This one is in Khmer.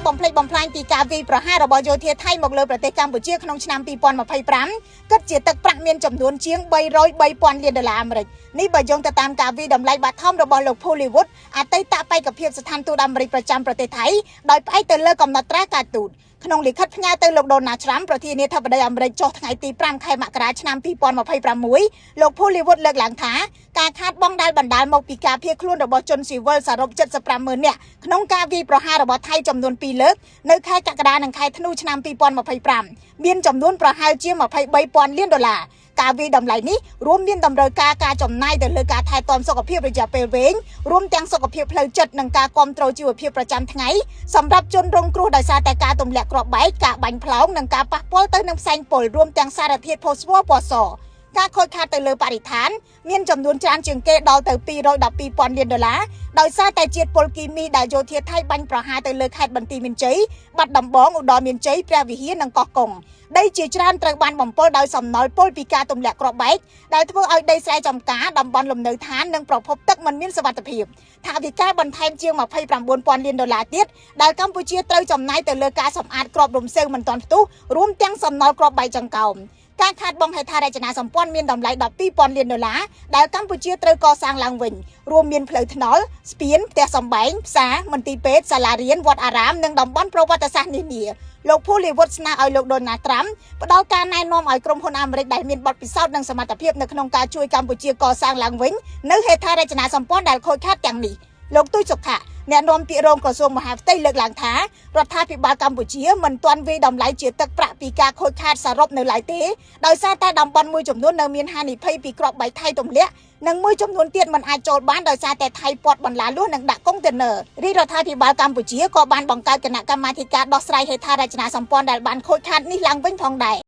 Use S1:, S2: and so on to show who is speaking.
S1: បំភ្លេចបំផ្លាញពីការវាយប្រហាររបស់យោធាថៃមកលើប្រទេសកម្ពុជាក្នុងឆ្នាំ2025គិតជាទឹកប្រាក់មានចំនួនជាង303,000 លានដុល្លារអាមេរិកនេះបើយោងទៅតាមការវាយតម្លៃបឋមរបស់លោក Hollywood អតីតបេក្ខភាពស្ថានទូតអាមេរិកប្រចាំប្រទេសថៃដោយផ្អែកទៅលើកំណត់ត្រាការទូតក្នុងលិខិតផ្ញើទៅលោក Donald Trump ប្រធានាធិបតីអាមេរិកចុះថ្ងៃទី5ខែមករាឆ្នាំ2026លោក Hollywood លើកឡើងថាការខាតបង់ដែលបណ្ដាលមកពីការភៀសខ្លួនរបស់ជនស៊ីវិលសរុប 75,000 នាក់ក្នុងការវាយប្រហាររបស់ថៃចំនួន2លើកនៅខែកក្កដានិងខែធ្នូឆ្នាំ2025មានចំនួនប្រហែលជា 23,000 លានដុល្លារការវាយតម្លៃនេះរួមមានតម្រូវការចំណាយទៅលើការថែទាំសុខភាពរយៈពេលវែងរួមទាំងសុខភាពផ្លូវចិត្តនិងការគាំទ្រជីវភាពប្រចាំថ្ងៃសម្រាប់ជនរងគ្រោះដោយសារតែការទម្លាក់គ្រាប់បែកការបាញ់ផ្លោងនិងការប៉ះពាល់ទៅនឹងផ្សែងពុលរួមទាំងសារធាតុផូស្វ័រពណ៌សការខូចខាតទៅលើបរិស្ថានមានចំនួនច្រើនជាងគេដល់ទៅ 212,000 លានដុល្លារដោយសារតែជាតិពុលគីមីដែលយោធាថៃបាញ់ប្រហារទៅលើខេត្តបន្ទាយមានជ័យបាត់ដំបងឧត្តរមានជ័យព្រះវិហារនិងកោះកុងដីជាច្រើនត្រូវបានបំពុលដោយសំណល់ពុលពីការទម្លាក់គ្រាប់បែកដែលធ្វើឲ្យដីស្រែចម្ការតំបន់លំនៅឋាននិងប្រភពទឹកមិនមានសុវត្ថិភាពថវិកាបន្ថែមជាង 29,000 លានដុល្លារទៀតដែលកម្ពុជាត្រូវចំណាយទៅលើការសម្អាតគ្រាប់រំសេវមិនទាន់ផ្ទុះរួមទាំងសំណល់គ្រាប់បែកចង្កោមការខាតបង់ហេដ្ឋារចនាសម្ព័ន្ធមានតម្លៃ 12,000 លានដុល្លារដែលកម្ពុជាត្រូវកសាងឡើងវិញរួមមានផ្លូវថ្នល់ស្ពានផ្ទះសម្បែងផ្សារមន្ទីរពេទ្យសាលារៀនវត្តអារាមនិងតំបន់ប្រវត្តិសាស្ត្រនានាលោក Hollywood ស្នើឲ្យលោក Donald Trump ផ្ដល់ការណែនាំឲ្យក្រុមហ៊ុនអាមេរិកដែលមានបទពិសោធន៍និងសមត្ថភាពនៅក្នុងការជួយកម្ពុជាកសាងឡើងវិញនៅហេដ្ឋារចនាសម្ព័ន្ធដែលខូចខាតទាំងនេះលោកទូចសុខាអ្នកនាំពាក្យរងក្រសួងមហាផ្ទៃលើកឡើងថារដ្ឋាភិបាលកម្ពុជាមិនទាន់វាយតម្លៃជាទឹកប្រាក់ពីការខូចខាតសរុបនៅឡើយទេដោយសារតែតំបន់មួយចំនួននៅមានហានិភ័យពីគ្រាប់បែកថៃទម្លាក់និងមួយចំនួនទៀតមិនអាចចូលបានដោយសារតែថៃពាត់បន្លាលួសនិងដាក់កុងតឺន័ររាជរដ្ឋាភិបាលកម្ពុជាក៏បានបង្កើតគណៈកម្មាធិការដោះស្រាយហេដ្ឋារចនាសម្ព័ន្ធដែលបានខូចខាតនេះឡើងវិញផងដែរ